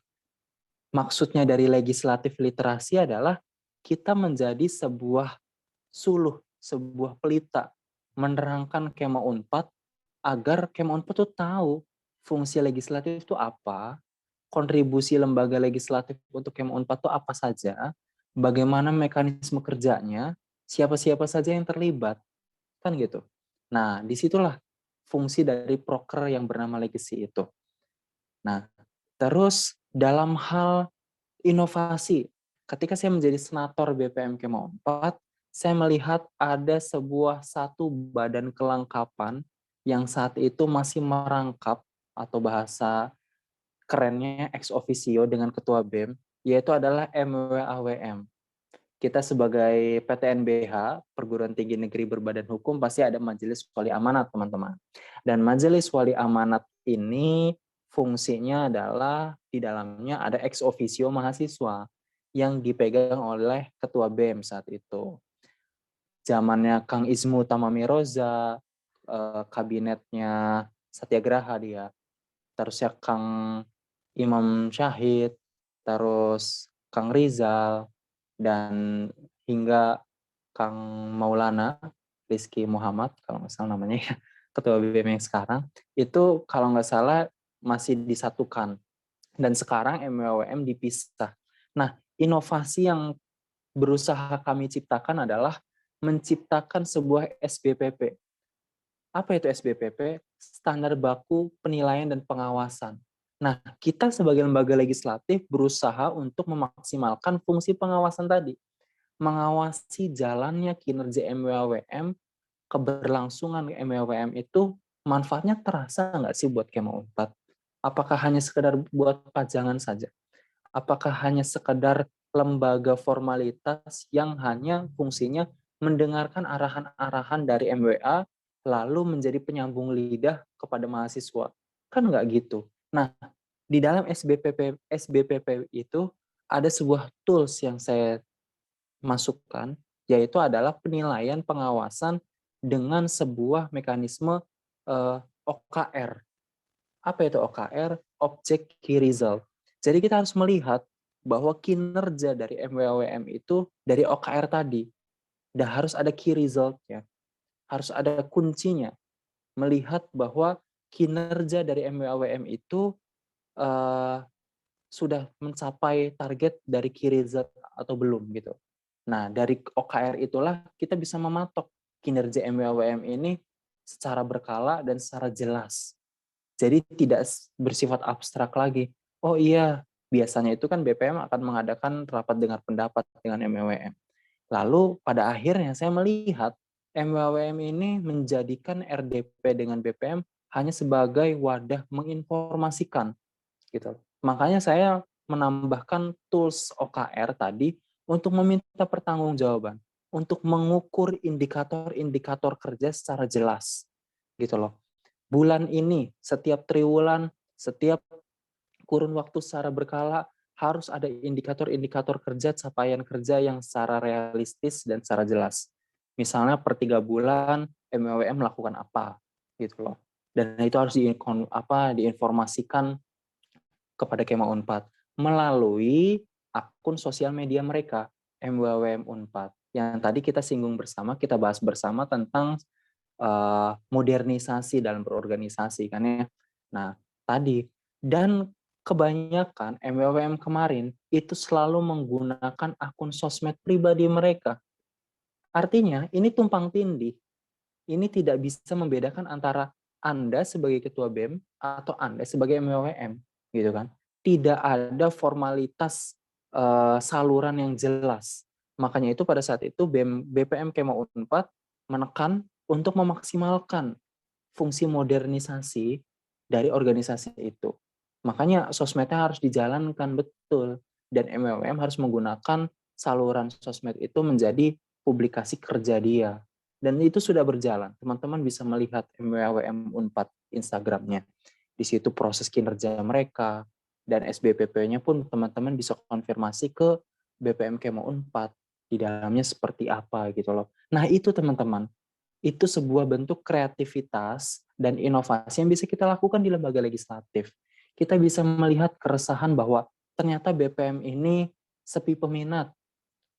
maksudnya dari legislatif literasi adalah kita menjadi sebuah suluh, sebuah pelita, menerangkan Kema Unpad agar Kema Unpad tuh tahu fungsi legislatif itu apa, kontribusi lembaga legislatif untuk Kema Unpad itu apa saja, bagaimana mekanisme kerjanya, siapa-siapa saja yang terlibat, kan gitu. Nah, disitulah fungsi dari proker yang bernama legacy itu. Nah, terus dalam hal inovasi, ketika saya menjadi senator BPM Kema 4, saya melihat ada satu badan kelengkapan yang saat itu masih merangkap, atau bahasa kerennya ex officio dengan ketua BEM, yaitu adalah MWAWM. Kita sebagai PTNBH, Perguruan Tinggi Negeri Berbadan Hukum, pasti ada Majelis Wali Amanat, teman-teman. Dan Majelis Wali Amanat ini fungsinya adalah di dalamnya ada ex officio mahasiswa yang dipegang oleh Ketua BEM saat itu. Zamannya Kang Ismu Tamamiroza, kabinetnya Satyagraha dia. Terus ya Kang Imam Syahid, terus Kang Rizal, dan hingga Kang Maulana Rizky Muhammad, kalau nggak salah namanya ya, ketua BBM yang sekarang, itu kalau nggak salah masih disatukan. Dan sekarang MWWM dipisah. Nah, inovasi yang berusaha kami ciptakan adalah menciptakan sebuah SBPP. Apa itu SBPP? Standar baku penilaian dan pengawasan. Nah, kita sebagai lembaga legislatif berusaha untuk memaksimalkan fungsi pengawasan tadi, mengawasi jalannya kinerja MWAWM keberlangsungan MWWM itu manfaatnya terasa nggak sih buat Kema Unpad? Apakah hanya sekedar buat pajangan saja? Apakah hanya sekedar lembaga formalitas yang hanya fungsinya mendengarkan arahan-arahan dari MWA lalu menjadi penyambung lidah kepada mahasiswa? Kan nggak gitu. Nah, di dalam SBPP itu ada sebuah tools yang saya masukkan, yaitu adalah penilaian pengawasan dengan sebuah mekanisme OKR. Apa itu OKR? Object Key Result. Jadi kita harus melihat bahwa kinerja dari MWWM itu dari OKR tadi, dan harus ada key result-nya, harus ada kuncinya. Melihat bahwa kinerja dari MWWM itu sudah mencapai target dari key result atau belum gitu. Nah, dari OKR itulah kita bisa mematok kinerja MWWM ini secara berkala dan secara jelas. Jadi tidak bersifat abstrak lagi. Oh iya, biasanya itu kan BPM akan mengadakan rapat dengar pendapat dengan MWWM. Lalu pada akhirnya saya melihat MWWM ini menjadikan RDP dengan BPM hanya sebagai wadah menginformasikan gitu. Makanya saya menambahkan tools OKR tadi untuk meminta pertanggungjawaban, untuk mengukur indikator-indikator kerja secara jelas gitu loh. Bulan ini, setiap triwulan, setiap kurun waktu secara berkala harus ada indikator-indikator kerja, capaian kerja yang secara realistis dan secara jelas. Misalnya per 3 bulan MWWM melakukan apa gitu loh. Dan itu harus diinformasikan kepada Kema Unpad melalui akun sosial media mereka, MWWM Unpad. Yang tadi kita singgung bersama, kita bahas bersama tentang modernisasi dalam berorganisasi kan ya. Nah, tadi dan kebanyakan MWWM kemarin itu selalu menggunakan akun sosmed pribadi mereka. Artinya ini tumpang tindih. Ini tidak bisa membedakan antara Anda sebagai ketua BEM atau Anda sebagai MWWM, gitu kan. Tidak ada formalitas saluran yang jelas. Makanya itu pada saat itu BPM Kema Unpad menekan untuk memaksimalkan fungsi modernisasi dari organisasi itu. Makanya sosmednya harus dijalankan betul dan MWM harus menggunakan saluran sosmed itu menjadi publikasi kerja dia. Dan itu sudah berjalan. Teman-teman bisa melihat MWM Unpad Instagramnya. Di situ proses kinerja mereka dan SBPP-nya pun teman-teman bisa konfirmasi ke BPM Kema Unpad di dalamnya seperti apa gitu loh. Nah, itu teman-teman, itu sebuah bentuk kreativitas dan inovasi yang bisa kita lakukan di lembaga legislatif. Kita bisa melihat keresahan bahwa ternyata BPM ini sepi peminat.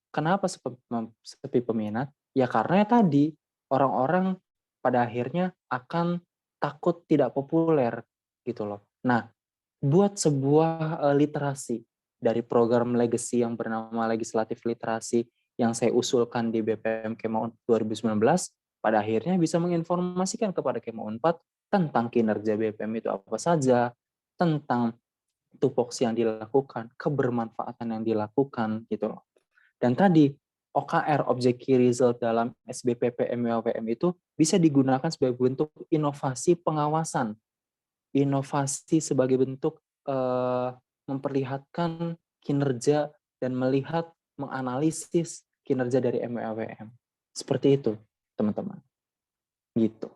Kenapa sepi peminat? Ya karena tadi orang-orang pada akhirnya akan takut tidak populer gitu loh. Nah, buat sebuah literasi dari program legacy yang bernama legislatif literasi yang saya usulkan di BPM Kema 2019, pada akhirnya bisa menginformasikan kepada Kema Unpad tentang kinerja BPM itu apa saja, tentang tupoksi yang dilakukan, kebermanfaatan yang dilakukan gitu loh. Dan tadi OKR Object Key Result dalam SBPP MWWM itu bisa digunakan sebagai bentuk inovasi pengawasan, inovasi sebagai bentuk memperlihatkan kinerja dan melihat menganalisis kinerja dari MWWM. Seperti itu, teman-teman. Gitu.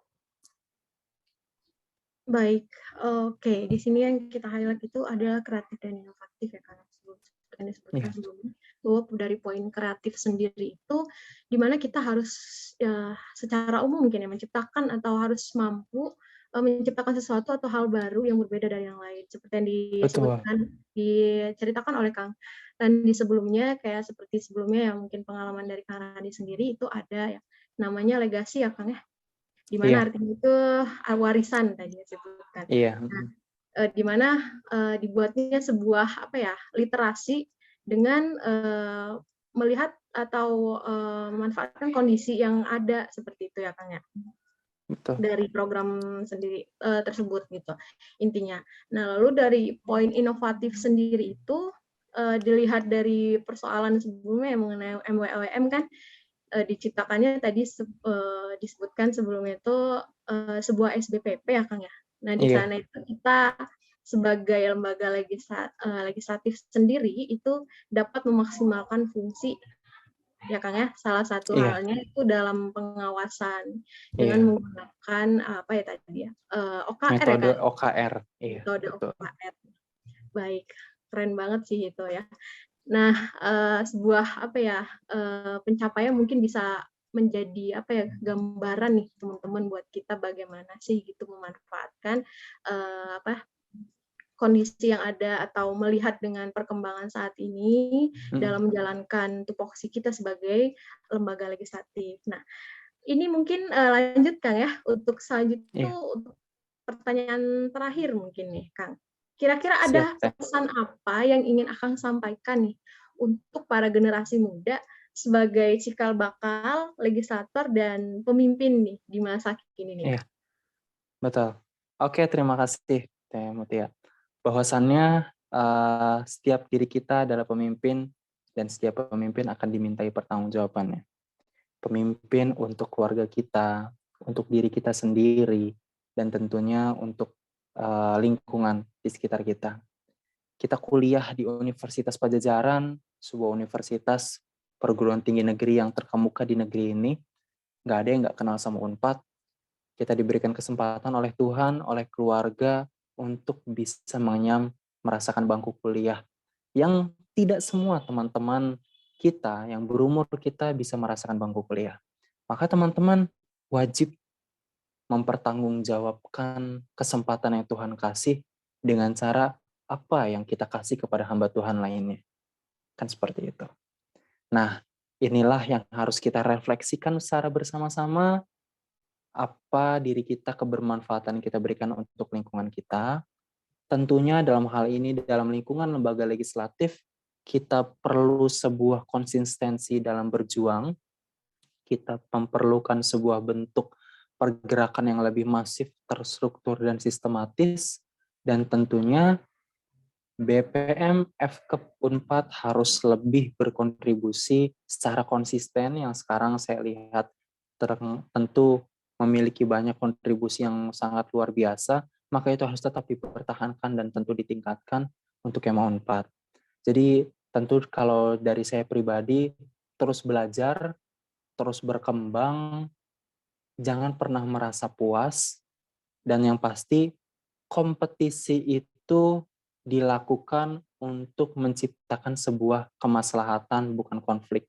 Baik, oke. Di sini yang kita highlight itu adalah kreatif dan inovatif ya, karena seperti yang disebutkan sebelumnya, bahwa dari poin kreatif sendiri itu, di mana kita harus ya, secara umum mungkin ya menciptakan atau harus mampu menciptakan sesuatu atau hal baru yang berbeda dari yang lain, seperti yang disebutkan, diceritakan oleh Kang Randi sebelumnya, kayak seperti sebelumnya yang mungkin pengalaman dari Kang Randi sendiri itu ada ya, namanya legasi ya Kang ya, di mana artinya itu warisan tadi disebutkan. Nah, di mana dibuatnya sebuah apa ya literasi dengan melihat atau memanfaatkan kondisi yang ada seperti itu ya Kang ya. Betul. Dari program sendiri tersebut gitu intinya. Nah lalu dari poin inovatif sendiri itu dilihat dari persoalan sebelumnya yang mengenai MWWM kan, diciptakannya tadi disebutkan sebelumnya itu sebuah SBPP ya Kang ya. Nah di Iya, sana itu kita sebagai lembaga legislatif sendiri itu dapat memaksimalkan fungsi ya Kang ya. Salah satu iya, halnya itu dalam pengawasan dengan iya. menggunakan apa ya tadi ya OKR ya Metode Kang, OKR. Iya, metode betul. OKR. Baik, keren banget sih itu ya. Nah, sebuah apa ya, pencapaian mungkin bisa menjadi apa ya, gambaran nih teman-teman buat kita bagaimana sih gitu memanfaatkan, apa, kondisi yang ada atau melihat dengan perkembangan saat ini Mm, dalam menjalankan tupoksi kita sebagai lembaga legislatif. Nah, ini mungkin, lanjut Kang ya, untuk selanjutnya itu iya, untuk pertanyaan terakhir mungkin nih, Kang. Kira-kira siap ada Teh. pesan apa yang ingin Akang sampaikan nih untuk para generasi muda sebagai cikal bakal legislator dan pemimpin nih di masa kini nih, Iya, Kang? betul. Oke, terima kasih Teh Mutia. Bahwasannya setiap diri kita adalah pemimpin dan setiap pemimpin akan dimintai pertanggungjawabannya. Pemimpin untuk keluarga kita, untuk diri kita sendiri, dan tentunya untuk lingkungan di sekitar kita. Kita kuliah di Universitas Pajajaran, sebuah universitas perguruan tinggi negeri yang terkemuka di negeri ini. Nggak ada yang nggak kenal sama Unpad. Kita diberikan kesempatan oleh Tuhan, oleh keluarga, untuk bisa mengenyam, merasakan bangku kuliah. Yang tidak semua teman-teman kita yang berumur kita bisa merasakan bangku kuliah. Maka teman-teman wajib mempertanggungjawabkan kesempatan yang Tuhan kasih dengan cara apa yang kita kasih kepada hamba Tuhan lainnya. Kan seperti itu. Nah, inilah yang harus kita refleksikan secara bersama-sama, apa diri kita, kebermanfaatan kita berikan untuk lingkungan kita. Tentunya dalam hal ini, dalam lingkungan lembaga legislatif, kita perlu sebuah konsistensi dalam berjuang, kita memerlukan sebuah bentuk pergerakan yang lebih masif, terstruktur, dan sistematis, dan tentunya BPM FKEP Unpad harus lebih berkontribusi secara konsisten yang sekarang saya lihat tentu memiliki banyak kontribusi yang sangat luar biasa, maka itu harus tetap dipertahankan dan tentu ditingkatkan untuk Kema Unpad. Jadi tentu kalau dari saya pribadi terus belajar, terus berkembang, jangan pernah merasa puas, dan yang pasti kompetisi itu dilakukan untuk menciptakan sebuah kemaslahatan, bukan konflik.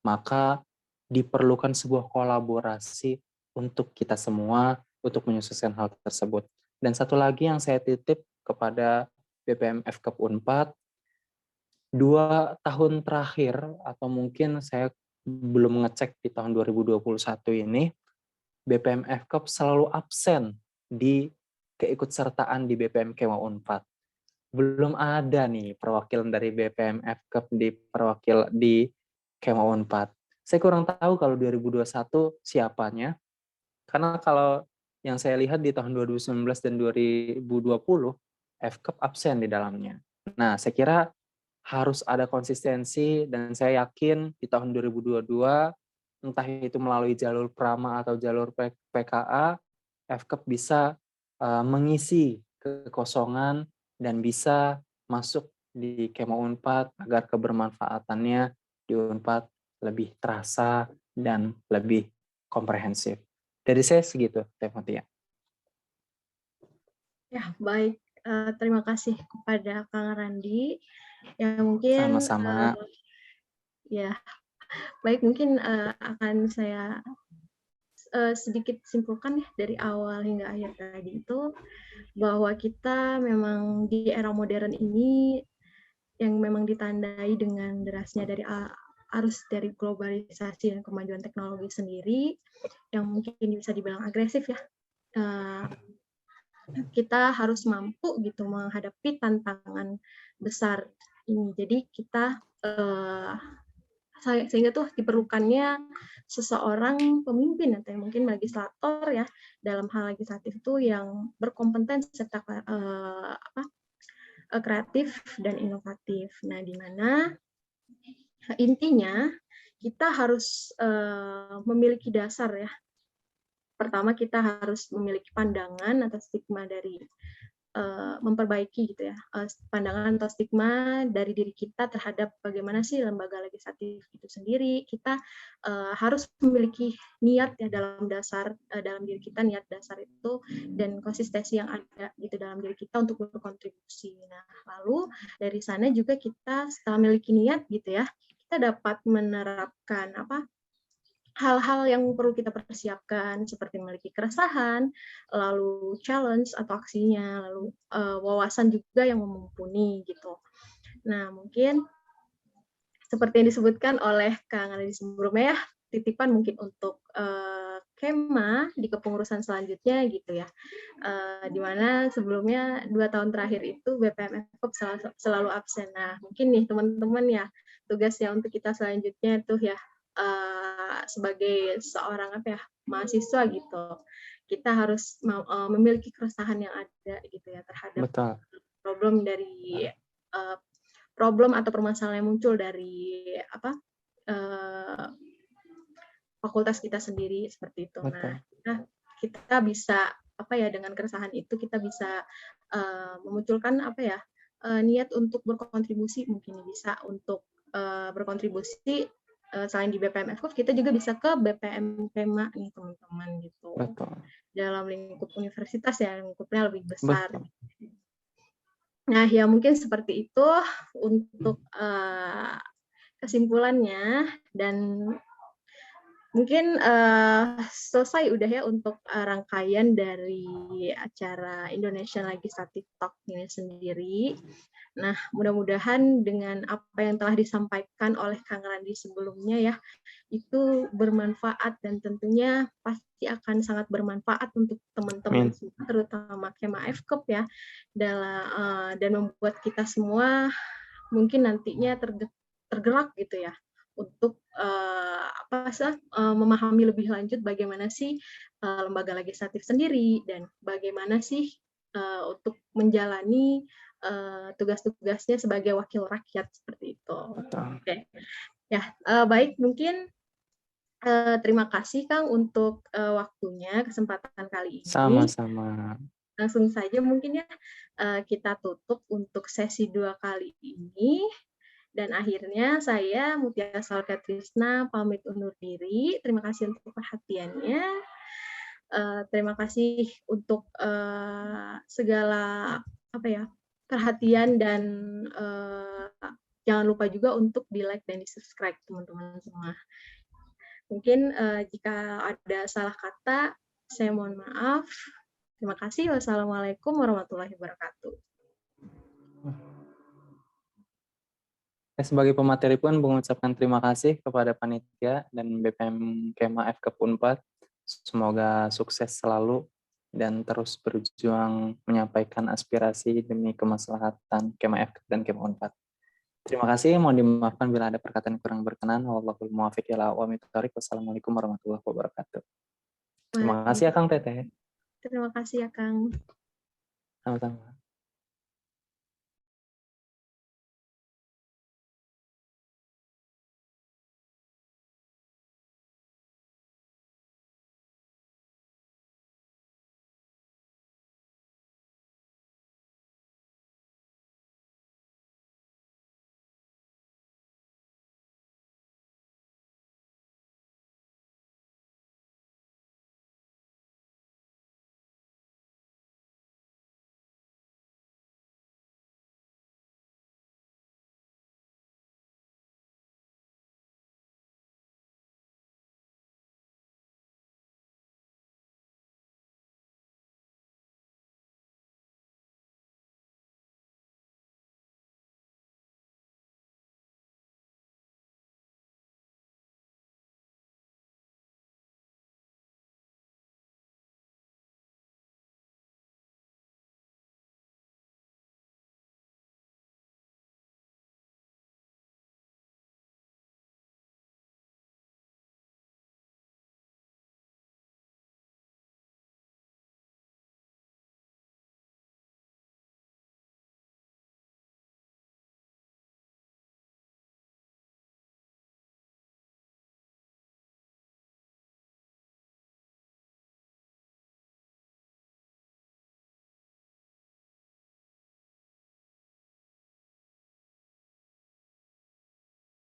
Maka diperlukan sebuah kolaborasi untuk kita semua untuk menyukseskan hal tersebut. Dan satu lagi yang saya titip kepada BPM FKEP Unpad, 2 tahun terakhir atau mungkin saya belum ngecek di tahun 2021 ini, BPM FKEP selalu absen di keikutsertaan di BPM Kema Unpad. Belum ada nih perwakilan dari BPM FKEP di Kema Unpad. Saya kurang tahu kalau 2021 siapanya, karena kalau yang saya lihat di tahun 2019 dan 2020, FKEP absen di dalamnya. Nah, saya kira harus ada konsistensi dan saya yakin di tahun 2022, entah itu melalui jalur Prama atau jalur PKA, FKEP bisa mengisi kekosongan dan bisa masuk di Kema Unpad agar kebermanfaatannya di Unpad lebih terasa dan lebih komprehensif. Dari saya segitu, Teh Mutia. Ya, baik. Terima kasih kepada Kang Randi yang mungkin Sama-sama. ya baik mungkin akan saya sedikit simpulkan ya dari awal hingga akhir tadi itu bahwa kita memang di era modern ini yang memang ditandai dengan derasnya dari arus dari globalisasi dan kemajuan teknologi sendiri yang mungkin bisa dibilang agresif ya. Kita harus mampu gitu menghadapi tantangan besar ini. Jadi kita sehingga tuh diperlukannya seseorang pemimpin atau mungkin legislator ya dalam hal legislatif itu yang berkompeten serta kreatif dan inovatif. Nah, di mana intinya kita harus memiliki dasar ya. Pertama kita harus memiliki pandangan atau stigma dari memperbaiki gitu ya, pandangan atau stigma dari diri kita terhadap bagaimana sih lembaga legislatif itu sendiri. Kita harus memiliki niat ya dalam dasar dalam diri kita, niat dasar itu dan konsistensi yang ada gitu dalam diri kita untuk berkontribusi. Nah, lalu dari sana juga kita setelah memiliki niat gitu ya, kita dapat menerapkan hal-hal yang perlu kita persiapkan seperti memiliki keresahan, lalu challenge atau aksinya, lalu wawasan juga yang mumpuni gitu. Nah, mungkin seperti yang disebutkan oleh Kang Andi sebelumnya ya, titipan mungkin untuk Kema di kepengurusan selanjutnya gitu ya. Di mana sebelumnya 2 tahun terakhir itu BPM FKOP selalu absen. Nah, mungkin nih teman-teman ya, tugasnya untuk kita selanjutnya itu ya sebagai seorang mahasiswa gitu, kita harus memiliki keresahan yang ada gitu ya terhadap Betul. problem dari problem atau permasalahan yang muncul dari fakultas kita sendiri seperti itu. Betul. Nah, kita bisa dengan keresahan itu kita bisa memunculkan niat untuk berkontribusi, mungkin bisa untuk berkontribusi selain di BPM FKOP, kita juga bisa ke BPM Kema nih teman-teman gitu. Betul. Dalam lingkup universitas ya, lingkupnya lebih besar. Betul. Nah, ya mungkin seperti itu untuk kesimpulannya, dan mungkin selesai udah ya untuk rangkaian dari acara Indonesian Legislative Talk ini sendiri. Nah, mudah-mudahan dengan apa yang telah disampaikan oleh Kang Randi sebelumnya ya, itu bermanfaat dan tentunya pasti akan sangat bermanfaat untuk teman-teman semua, terutama Kema FKOP ya, dan membuat kita semua mungkin nantinya tergerak gitu ya untuk memahami lebih lanjut bagaimana sih lembaga legislatif sendiri dan bagaimana sih untuk menjalani tugas-tugasnya sebagai wakil rakyat seperti itu. Oke. Ya, baik, mungkin terima kasih Kang untuk waktunya, kesempatan kali ini. Sama-sama. Langsung saja mungkin ya kita tutup untuk sesi 2 kali ini. Dan akhirnya saya Mutia Salka Trisna pamit undur diri. Terima kasih untuk perhatiannya. Terima kasih untuk segala perhatian, dan jangan lupa juga untuk di-like dan di-subscribe teman-teman semua. Mungkin jika ada salah kata, saya mohon maaf. Terima kasih. Wassalamualaikum warahmatullahi wabarakatuh. Sebagai pemateri pun mengucapkan terima kasih kepada panitia dan BPM Kema FKOP Unpad. Semoga sukses selalu dan terus berjuang menyampaikan aspirasi demi kemaslahatan Kema FKOP dan Kema Unpad. Terima kasih, mohon dimaafkan bila ada perkataan kurang berkenan. Wallahul muwaffiq ila aqwamit thoriq. Wassalamualaikum warahmatullahi wabarakatuh. Terima kasih ya Kang Teteh. Terima kasih ya Kang. Sama-sama.